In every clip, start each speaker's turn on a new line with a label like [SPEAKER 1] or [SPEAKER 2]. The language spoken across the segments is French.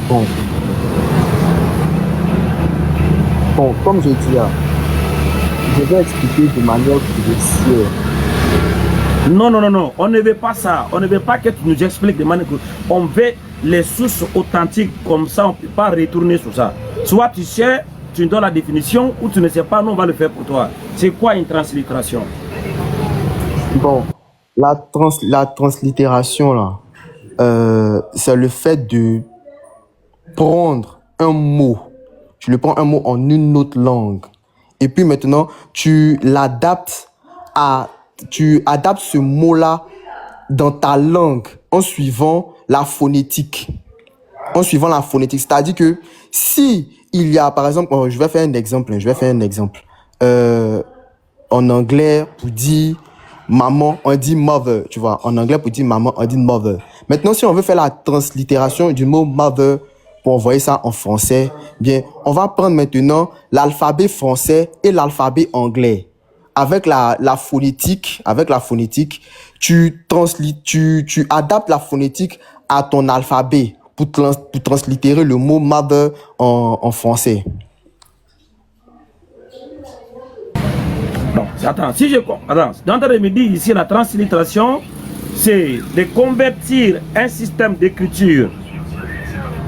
[SPEAKER 1] Bon, bon, comme je dis, je vais expliquer de manière grossière.
[SPEAKER 2] Non, non, non, non. On ne veut pas ça. On ne veut pas que tu nous expliques de manière... On veut les sources authentiques. Comme ça, on ne peut pas retourner sur ça. Soit tu sais, tu donnes la définition, ou tu ne sais pas, nous, on va le faire pour toi. C'est quoi une translittération?
[SPEAKER 1] Bon, la translittération, là, c'est le fait de prendre un mot. Tu le prends un mot en une autre langue. Et puis maintenant, tu adaptes ce mot-là dans ta langue en suivant la phonétique. C'est-à-dire que si il y a, par exemple, je vais faire un exemple. En anglais, pour dire maman, on dit mother, tu vois. En anglais, pour dire maman, on dit mother. Maintenant, si on veut faire la translittération du mot mother pour envoyer ça en français, bien, on va prendre maintenant l'alphabet français et l'alphabet anglais. Avec la phonétique, tu adaptes la phonétique à ton alphabet pour translittérer le mot mother en français.
[SPEAKER 2] Non, attends, si je attends, dans le me dit ici la translittération, c'est de convertir un système d'écriture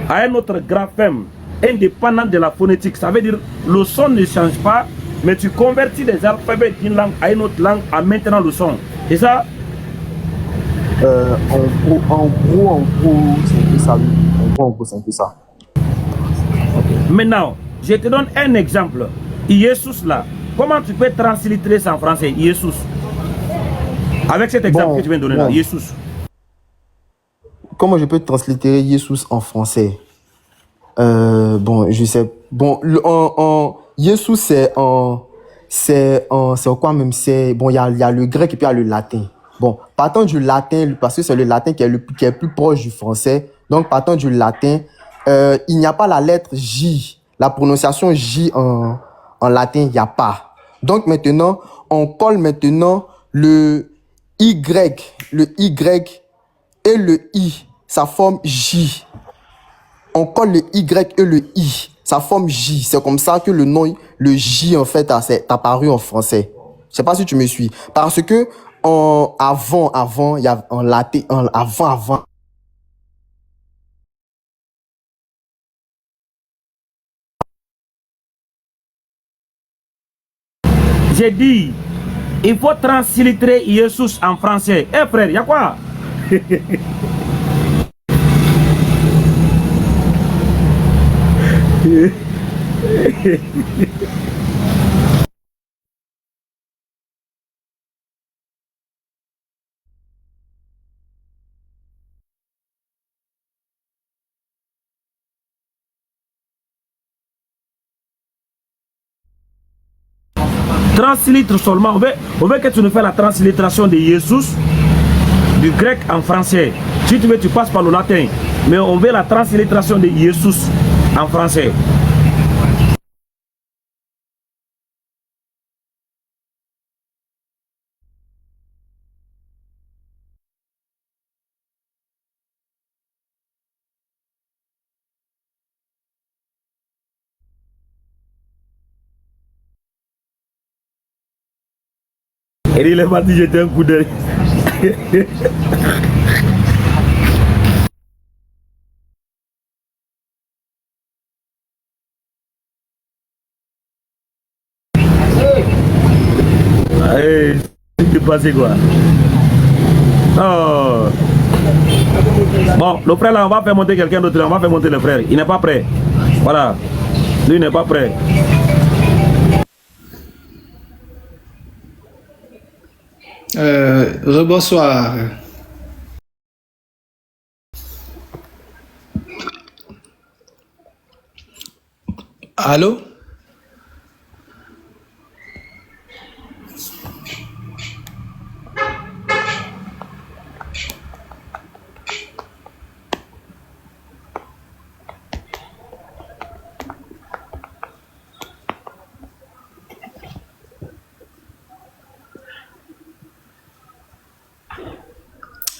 [SPEAKER 2] à un autre graphème indépendant de la phonétique. Ça veut dire le son ne change pas, mais tu convertis les alphabets d'une langue à une autre langue en maintenant le son. C'est ça?
[SPEAKER 1] En gros, c'est un peu ça. C'est un peu ça.
[SPEAKER 2] Okay. Maintenant, je te donne un exemple. Jesus là, comment tu peux translittérer ça en français, Jesus? Avec cet exemple que tu viens de donner là, Jesus.
[SPEAKER 1] Comment je peux translittérer Jesus en français? Bon, je sais. Bon, Jesus, c'est quoi même? Bon, il y a le grec et puis il y a le latin. Bon, partant du latin, parce que c'est le latin qui est plus proche du français. Donc, partant du latin, il n'y a pas la lettre J. La prononciation J en latin, il n'y a pas. Donc, maintenant, on colle maintenant le Y et le I. Ça forme J. On colle le Y et le I. Ça forme J. C'est comme ça que le nom, le J, en fait, est apparu en français. Je sais pas si tu me suis. Parce que avant, il y a en latin, avant.
[SPEAKER 2] J'ai dit, il faut translittérer Jesus en français. Eh frère, il y a quoi? Translitre seulement. On veut que tu nous fasses la translittération de Jesus du grec en français. Si tu veux, tu passes par le latin. Mais on veut la translittération de Jesus en français. Et il est parti jeter un coup d'œil. Hey, c'est passé quoi? Oh. Bon, le frère là, on va faire monter quelqu'un d'autre. On va faire monter le frère. Il n'est pas prêt. Voilà. Lui n'est pas prêt.
[SPEAKER 3] Rebonsoir. Allô?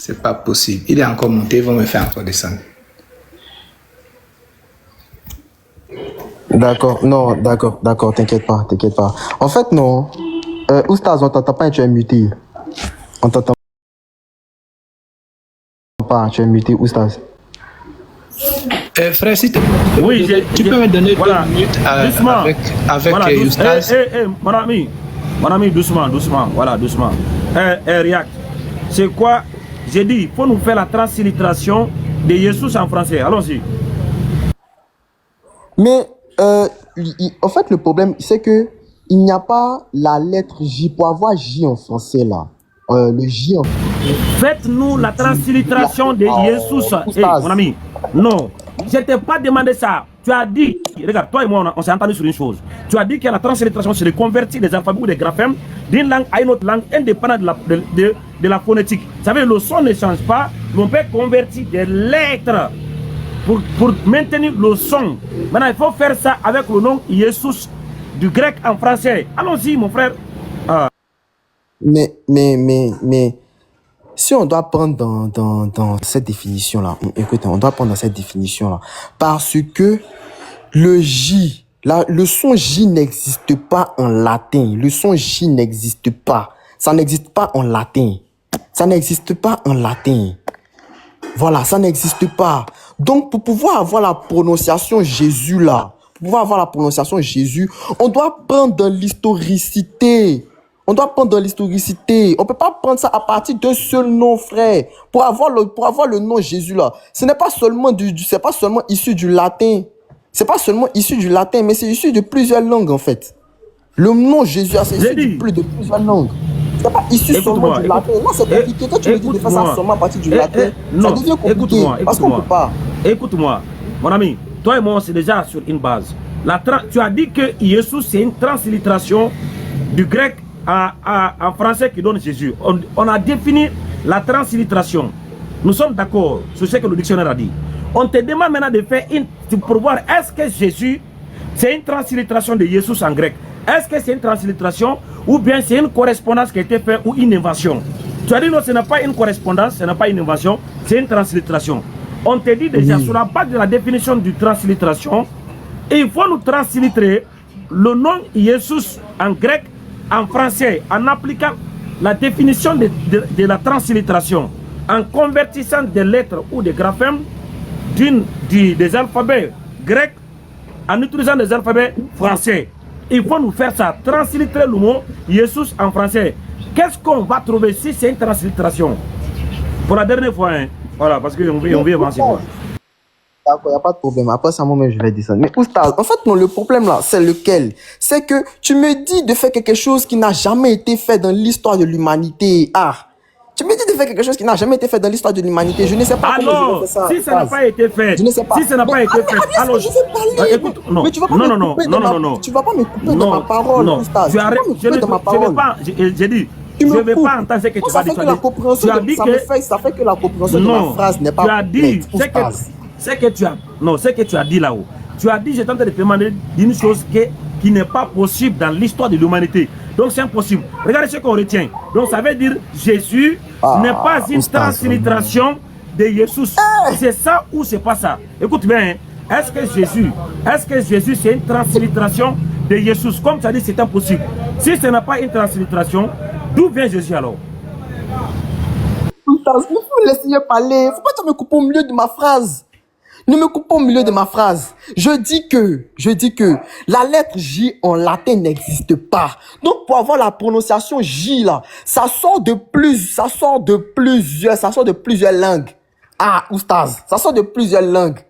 [SPEAKER 3] C'est pas possible. Il est encore monté, ils vont me faire encore descendre.
[SPEAKER 1] D'accord, non, d'accord, t'inquiète pas, t'inquiète pas. En fait, non. Oustaz, on t'entend pas et tu es muté. On t'entend pas, tu es muté, Oustaz.
[SPEAKER 3] Frère, s'il te plaît,
[SPEAKER 2] Oui,
[SPEAKER 3] tu peux me donner
[SPEAKER 2] voilà,
[SPEAKER 3] 2 minutes
[SPEAKER 2] doucement.
[SPEAKER 3] avec
[SPEAKER 2] Voilà,
[SPEAKER 3] Oustaz.
[SPEAKER 2] mon ami, doucement, voilà, doucement. Riak, c'est quoi? J'ai dit, il faut nous faire la translittération de Jésus en français. Allons-y.
[SPEAKER 1] Mais, en fait, le problème, c'est que il n'y a pas la lettre J. Pour avoir J en français, là, le J en français.
[SPEAKER 2] Faites-nous la translittération de Jésus. Mon ami, non, je ne t'ai pas demandé ça. Tu as dit, regarde, toi et moi, on s'est entendu sur une chose. Tu as dit que la translittération, c'est de convertir des alphabets ou des graphèmes d'une langue à une autre langue, indépendante de la phonétique. Vous savez, le son ne change pas, mais on peut convertir des lettres pour maintenir le son. Maintenant, il faut faire ça avec le nom Jésus du grec en français. Allons-y, mon frère.
[SPEAKER 1] Mais, si on doit prendre dans cette définition-là, écoutez, on doit prendre dans cette définition-là, parce que le J, le son J n'existe pas en latin. Le son J n'existe pas. Ça n'existe pas en latin. Ça n'existe pas en latin. Voilà, ça n'existe pas. Donc, pour pouvoir avoir la prononciation Jésus là, pour pouvoir avoir la prononciation Jésus, on doit prendre de l'historicité. On doit prendre de l'historicité. On peut pas prendre ça à partir d'un seul nom, frère. Pour avoir le nom Jésus là, ce n'est pas seulement c'est pas seulement issu du latin. C'est pas seulement issu du latin, mais c'est issu de plusieurs langues en fait. Le nom Jésus, c'est issu de plusieurs langues. C'est pas issu seulement du latin. Là, c'est compliqué. Quand tu me dis de faire ça seulement à partir du latin, ça devient compliqué. Parce qu'on peut pas.
[SPEAKER 2] Écoute-moi, mon ami, toi et moi, c'est déjà sur une base. Tu as dit que Jésus, c'est une translittération du grec en français qui donne Jésus. On a défini la translittération. Nous sommes d'accord sur ce que le dictionnaire a dit. On te demande maintenant de faire pour voir est-ce que Jésus, c'est une translittération de Jésus en grec. Est-ce que c'est une translittération ou bien c'est une correspondance qui a été faite ou une invention? Tu as dit non, ce n'est pas une correspondance, ce n'est pas une invention, c'est une translittération. On te dit déjà sur la base de la définition du translittération, il faut nous translittérer le nom Jésus en grec, en français, en appliquant la définition de la translittération, en convertissant des lettres ou des graphèmes des alphabets grecs en utilisant des alphabets français. Il faut nous faire ça, translittérer le mot Jésus en français. Qu'est-ce qu'on va trouver si c'est une translittération? Pour la dernière fois, hein. Voilà, parce qu'on veut avancer.
[SPEAKER 1] D'accord, il n'y a pas de problème. Après ça, moi-même, je vais descendre. Mais Oustaz, en fait, non, le problème là, c'est lequel? C'est que tu me dis de faire quelque chose qui n'a jamais été fait dans l'histoire de l'humanité. Tu me dis de faire quelque chose qui n'a jamais été fait dans l'histoire de l'humanité. Je ne sais pas comment je vais faire ça.
[SPEAKER 2] Si ça n'a pas été fait,
[SPEAKER 1] je ne sais pas.
[SPEAKER 2] Si ça n'a pas été fait, alors
[SPEAKER 1] je vais parler.
[SPEAKER 2] Écoute, non,
[SPEAKER 1] mais tu vas pas me couper tu vas pas me couper dans ma parole, Oustaz.
[SPEAKER 2] Tu arrêtes, je ne vais pas, j'ai dit, je ne vais pas entendre ce que tu vas dire.
[SPEAKER 1] Tu as dit que ça fait que la compréhension de ma phrase n'est pas.
[SPEAKER 2] Tu as dit, ce que tu as dit là-haut. Tu as dit, je t'entends de te demander d'une chose qui n'est pas possible dans l'histoire de l'humanité. Donc c'est impossible. Regardez ce qu'on retient. Donc ça veut dire Jésus n'est pas une translittération de Jésus. C'est ça ou c'est pas ça? Écoute bien, hein. Est-ce que Jésus c'est une translittération de Jésus? Comme tu as dit, c'est impossible. Si ce n'est pas une translittération, d'où vient Jésus alors?
[SPEAKER 1] Il faut laisser parler. Faut pas me couper au milieu de ma phrase. Ne me coupe pas au milieu de ma phrase. Je dis que la lettre J en latin n'existe pas. Donc, pour avoir la prononciation J là, ça sort de plusieurs langues. Oustaz, ça sort de plusieurs langues.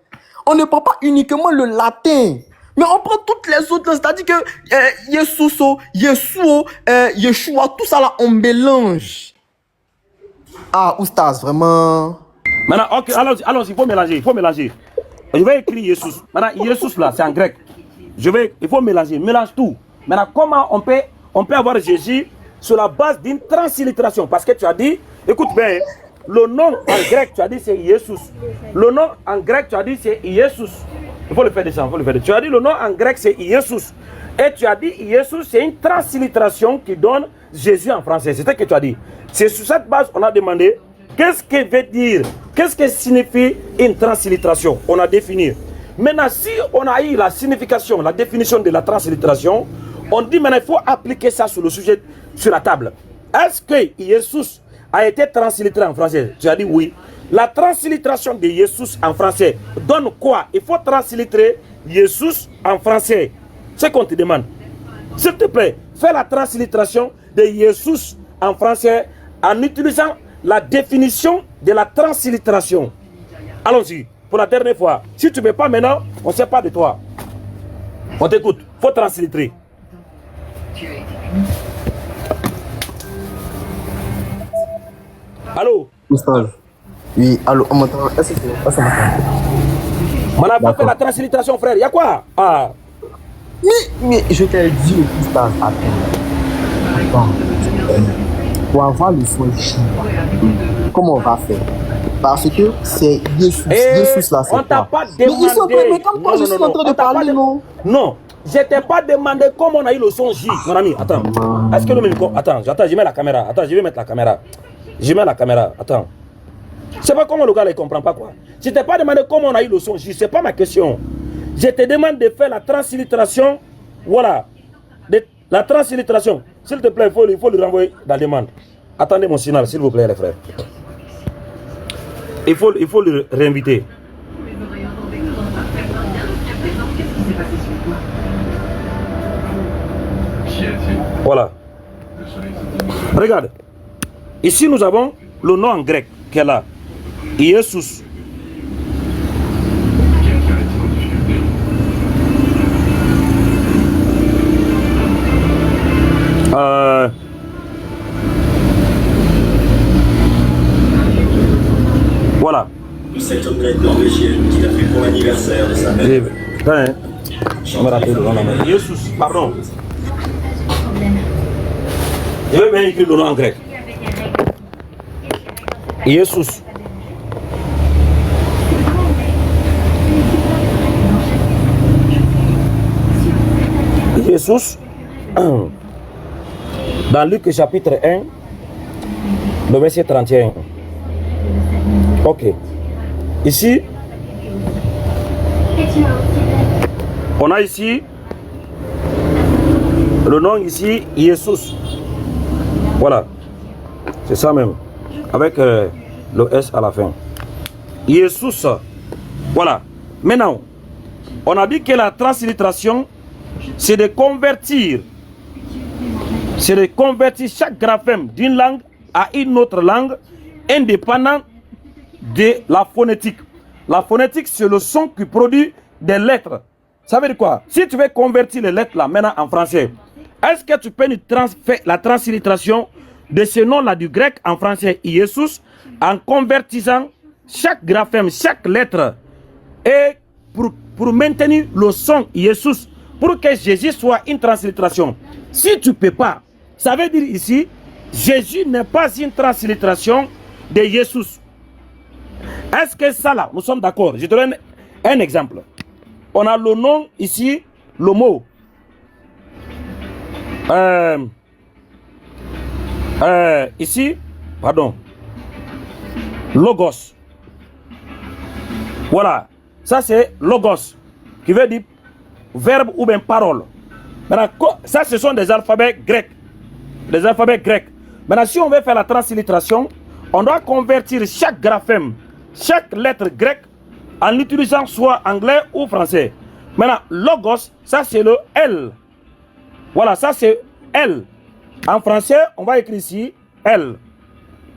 [SPEAKER 1] On ne prend pas uniquement le latin, mais on prend toutes les autres langues. C'est-à-dire que Yeshua, tout ça là, on mélange. Oustaz, vraiment.
[SPEAKER 2] Maintenant, ok, allons, il faut mélanger. Je vais écrire Jésus. Maintenant, Jésus là, c'est en grec. Il faut mélanger, mélange tout. Maintenant, comment on peut avoir Jésus sur la base d'une translittération? Parce que tu as dit, écoute bien, le nom en grec, tu as dit c'est Jésus. Le nom en grec, tu as dit c'est Jésus. Il faut le faire descendre, Tu as dit le nom en grec, c'est Jésus. Et tu as dit Jésus, c'est une translittération qui donne Jésus en français. C'est ce que tu as dit. C'est sur cette base qu'on a demandé. Qu'est-ce que veut dire? Qu'est-ce que signifie une translittération? On a défini. Maintenant, si on a eu la signification, la définition de la translittération, on dit maintenant il faut appliquer ça sur le sujet, sur la table. Est-ce que Jésus a été translittéré en français? Tu as dit oui. La translittération de Jésus en français donne quoi? Il faut translittérer Jésus en français. C'est ce qu'on te demande. S'il te plaît, fais la translittération de Jésus en français en utilisant la définition de la translittération. Allons-y, pour la dernière fois. Si tu ne veux pas maintenant, on ne sait pas de toi. On t'écoute, il faut translittérer. Allô?
[SPEAKER 1] Oustaz. Oui, allô, on m'entend. Est-ce que ça m'entend?
[SPEAKER 2] On a pas fait la translittération, frère. Il y a quoi? Ah.
[SPEAKER 1] Mais je t'ai dit, Oustaz, attends. Pour avoir le son chinois, comment on va faire? Parce que c'est Jésus. Jésus là, c'est
[SPEAKER 2] on t'a pas demandé.
[SPEAKER 1] Mais ils sont mais comme moi, je suis en train de parler, non?
[SPEAKER 2] Non, je t'ai pas demandé comment on a eu le son J, mon ami. Attends. Est-ce que le micro. Attends, je mets la caméra. Attends, je vais mettre la caméra. Je mets la caméra. Attends. Je sais pas comment le gars ne comprend pas quoi. Je t'ai pas demandé comment on a eu le son J. C'est pas ma question. Je te demande de faire la translittération. Voilà. La translittération. S'il te plaît, il faut le renvoyer dans la demande. Attendez mon signal, s'il vous plaît, les frères. Il faut le réinviter. Voilà. Regarde. Ici, nous avons le nom en grec qui est là. Jésus. Voilà.
[SPEAKER 4] Cet homme norvégien qui a fait pour l'anniversaire de sa mère.
[SPEAKER 2] On va rappeler le nom. Jésus, pardon. Je vais bien écrire le nom en grec. Jésus. Jésus. Dans Luc chapitre 1, le verset 31. Ok. Ici, on a ici le nom ici, Jésus. Voilà. C'est ça même. Avec le S à la fin. Jésus. Voilà. Maintenant, on a dit que la translittération, c'est de convertir. C'est de convertir chaque graphème d'une langue à une autre langue, indépendant de la phonétique. La phonétique, c'est le son qui produit des lettres. Ça veut dire quoi? Si tu veux convertir les lettres là maintenant en français, est-ce que tu peux nous faire la translittération de ce nom-là du grec en français, Jésus, en convertissant chaque graphème, chaque lettre, et pour maintenir le son Jésus, pour que Jésus soit une translittération? Si tu ne peux pas, ça veut dire ici, Jésus n'est pas une translittération de Jésus. Est-ce que ça là, nous sommes d'accord? Je te donne un exemple. On a le nom ici, le mot. Ici, pardon. Logos. Voilà. Ça c'est logos, qui veut dire verbe ou bien parole. Maintenant, ça ce sont des alphabets grecs. Des alphabets grecs. Maintenant, si on veut faire la translittération, on doit convertir chaque graphème, chaque lettre grecque, en utilisant soit anglais ou français. Maintenant, logos, ça c'est le L. Voilà, ça c'est L. En français, on va écrire ici L.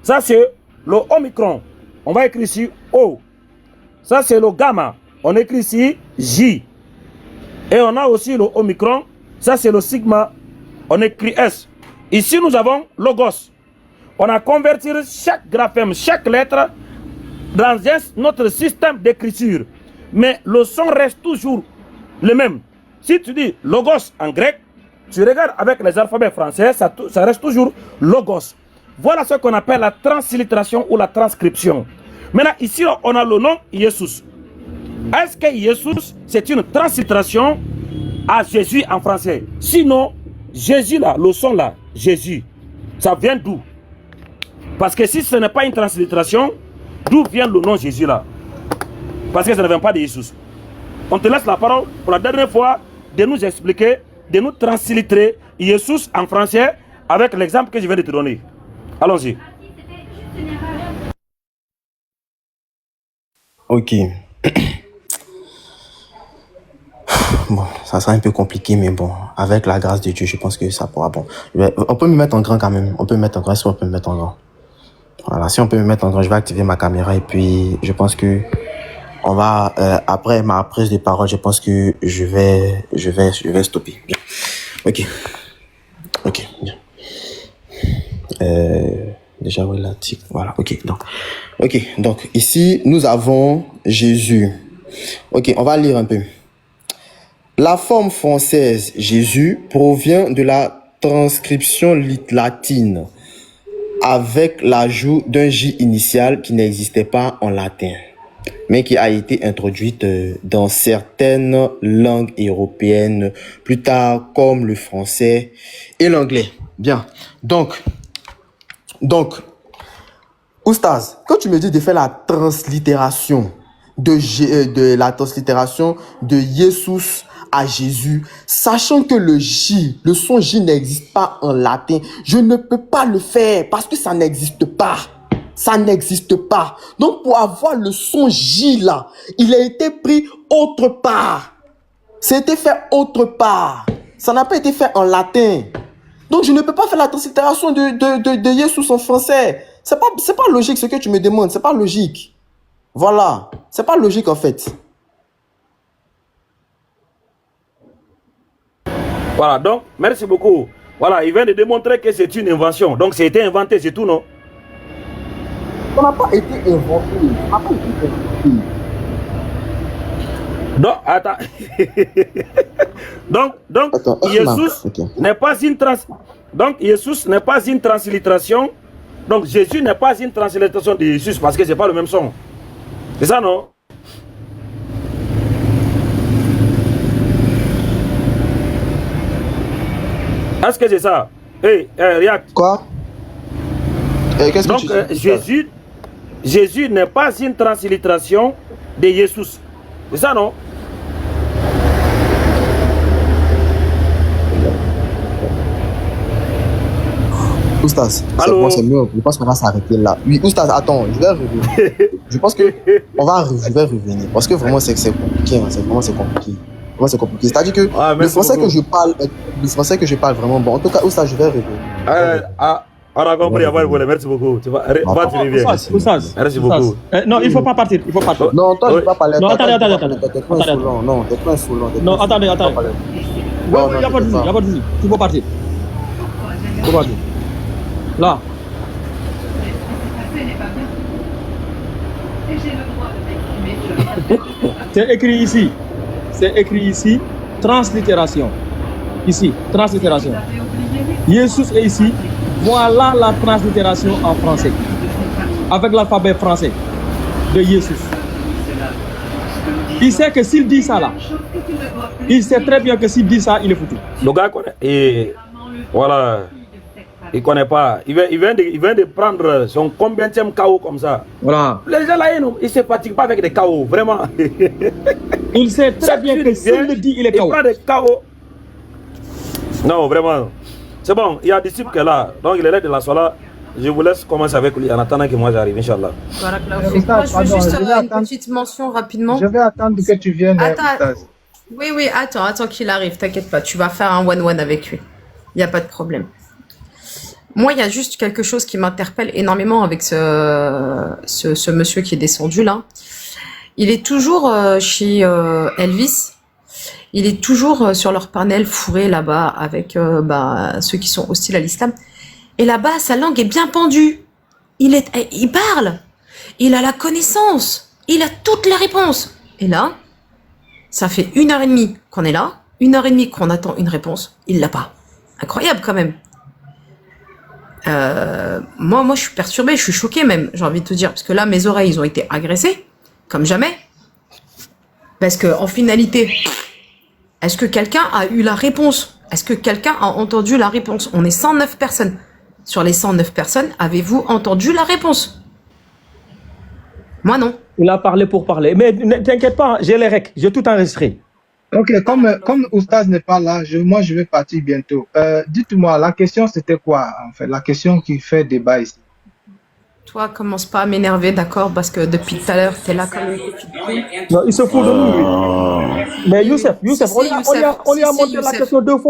[SPEAKER 2] Ça c'est le omicron. On va écrire ici O. Ça c'est le gamma. On écrit ici J. Et on a aussi le omicron. Ça c'est le sigma. On écrit S. Ici nous avons logos. On a converti chaque graphème, chaque lettre dans notre système d'écriture. Mais le son reste toujours le même. Si tu dis logos en grec, tu regardes avec les alphabets français, ça reste toujours logos. Voilà ce qu'on appelle la translittération ou la transcription. Maintenant, ici, on a le nom Jésus. Est-ce que Jésus, c'est une translittération à Jésus en français? Sinon, Jésus là, le son là, Jésus, ça vient d'où? Parce que si ce n'est pas une translittération, d'où vient le nom Jésus là? Parce que ça ne vient pas de Jésus. on te laisse la parole pour la dernière fois de nous expliquer, de nous translittérer Jesus en français avec l'exemple que je viens de te donner. Allons-y.
[SPEAKER 1] Ok. Bon, ça sera un peu compliqué, mais bon, avec la grâce de Dieu, je pense que ça pourra. Bon, on peut me mettre en grand quand même. On peut me mettre en grand. Est-ce qu'on peut me mettre en grand? Voilà, si on peut me mettre en grand, je vais activer ma caméra et puis je pense que on va après ma prise de parole, je pense que je vais stopper. Bien. Ok, bien. Déjà oui là, voilà. Donc ici nous avons Jésus. Ok, on va lire un peu. La forme française Jésus provient de la transcription latine avec l'ajout d'un J initial qui n'existait pas en latin, mais qui a été introduite dans certaines langues européennes plus tard, comme le français et l'anglais. Bien. Donc, Oustaz, quand tu me dis de faire la translittération de la translittération de Jesus à Jésus, sachant que le son J n'existe pas en latin, je ne peux pas le faire parce que ça n'existe pas. Ça n'existe pas. Donc, pour avoir le son J là, il a été pris autre part. C'était fait autre part. Ça n'a pas été fait en latin. Donc, je ne peux pas faire la translittération de Jesus en français. C'est pas logique ce que tu me demandes. C'est pas logique. Voilà. C'est pas logique en fait.
[SPEAKER 2] Voilà, donc, merci beaucoup. Voilà, il vient de démontrer que c'est une invention. Donc, c'était inventé, c'est tout, non?
[SPEAKER 1] Ça n'a pas été inventé. Ça n'a pas été inventé.
[SPEAKER 2] Donc, attends. donc
[SPEAKER 1] Attends,
[SPEAKER 2] Jesus n'est pas une Donc, Jesus n'est pas une translittération. Donc, Jésus n'est pas une translittération de Jésus parce que c'est pas le même son. C'est ça, non? Est-ce que c'est ça? Hey, react.
[SPEAKER 1] Quoi? Qu'est-ce
[SPEAKER 2] Donc,
[SPEAKER 1] que tu
[SPEAKER 2] Jésus n'est pas une translittération de Jesus. C'est ça, non?
[SPEAKER 1] Oustaz, c'est mieux. Je pense qu'on va s'arrêter là. Oui, Oustaz, attends, je vais revenir. Je pense que je vais revenir. Parce que vraiment, c'est compliqué. Hein, c'est compliqué. Vraiment, c'est compliqué. C'est-à-dire que le français que je parle vraiment bon. En tout cas, Oustaz, je vais revenir.
[SPEAKER 2] On a compris, merci beaucoup. Tu vas te réveiller. Merci beaucoup.
[SPEAKER 3] Non, il ne faut pas partir. Il faut partir.
[SPEAKER 1] Non, toi, je ne vais pas parler.
[SPEAKER 3] Non, attendez.
[SPEAKER 1] Non, t'es pas insolent.
[SPEAKER 3] Non, attendez. Non, il n'y a pas de souci. Tu peux partir. Là. C'est écrit ici, translittération. Ici, translittération. Jésus est ici. Voilà la translittération en français. Avec l'alphabet français de Jésus. Il sait que s'il dit ça là, il sait très bien que s'il dit ça, il est foutu.
[SPEAKER 2] Le gars connaît. Et voilà. Il connaît pas. Il vient de prendre son combienième KO comme ça.
[SPEAKER 3] Voilà.
[SPEAKER 2] Les gens là, ils ne se fatiguent pas avec des KO, vraiment.
[SPEAKER 3] Il sait très bien que s'il le dit, il est KO.
[SPEAKER 2] Il prend des KO. Non, vraiment. C'est bon, il y a des disciples qui est là. Donc il est là de la soirée. Je vous laisse commencer avec lui en attendant que moi j'arrive, Inch'Allah.
[SPEAKER 5] Moi, je veux juste une petite mention rapidement.
[SPEAKER 6] Je vais attendre que tu viennes.
[SPEAKER 5] Oui, attends qu'il arrive, t'inquiète pas. Tu vas faire un one-one avec lui. Il n'y a pas de problème. Moi, il y a juste quelque chose qui m'interpelle énormément avec ce monsieur qui est descendu là. Il est toujours chez Elvis. Il est toujours sur leur panel fourré là-bas avec ceux qui sont hostiles à l'islam. Et là-bas, sa langue est bien pendue. Il parle. Il a la connaissance. Il a toutes les réponses. Et là, ça fait 1h30 qu'on est là. 1h30 qu'on attend une réponse. Il l'a pas. Incroyable quand même. Moi, je suis perturbée, je suis choquée même, j'ai envie de te dire, parce que là, mes oreilles, ils ont été agressées, comme jamais. Parce que, en finalité, est-ce que quelqu'un a eu la réponse? Est-ce que quelqu'un a entendu la réponse? On est 109 personnes. Sur les 109 personnes, avez-vous entendu la réponse? Moi, non.
[SPEAKER 3] Il a parlé pour parler. Mais ne t'inquiète pas, j'ai les règles, j'ai tout enregistré.
[SPEAKER 6] Ok, comme Oustaz n'est pas là, moi je vais partir bientôt. Dites-moi, la question c'était quoi en fait? La question qui fait débat ici.
[SPEAKER 5] Toi, commence pas à m'énerver, d'accord? Parce que depuis tout à l'heure, t'es là comme une petite couille.
[SPEAKER 3] Non, il se fout de nous. Mais Youssef,
[SPEAKER 5] Si,
[SPEAKER 3] on lui a
[SPEAKER 5] Youssef.
[SPEAKER 3] montré la
[SPEAKER 5] Youssef.
[SPEAKER 3] question 2 fois.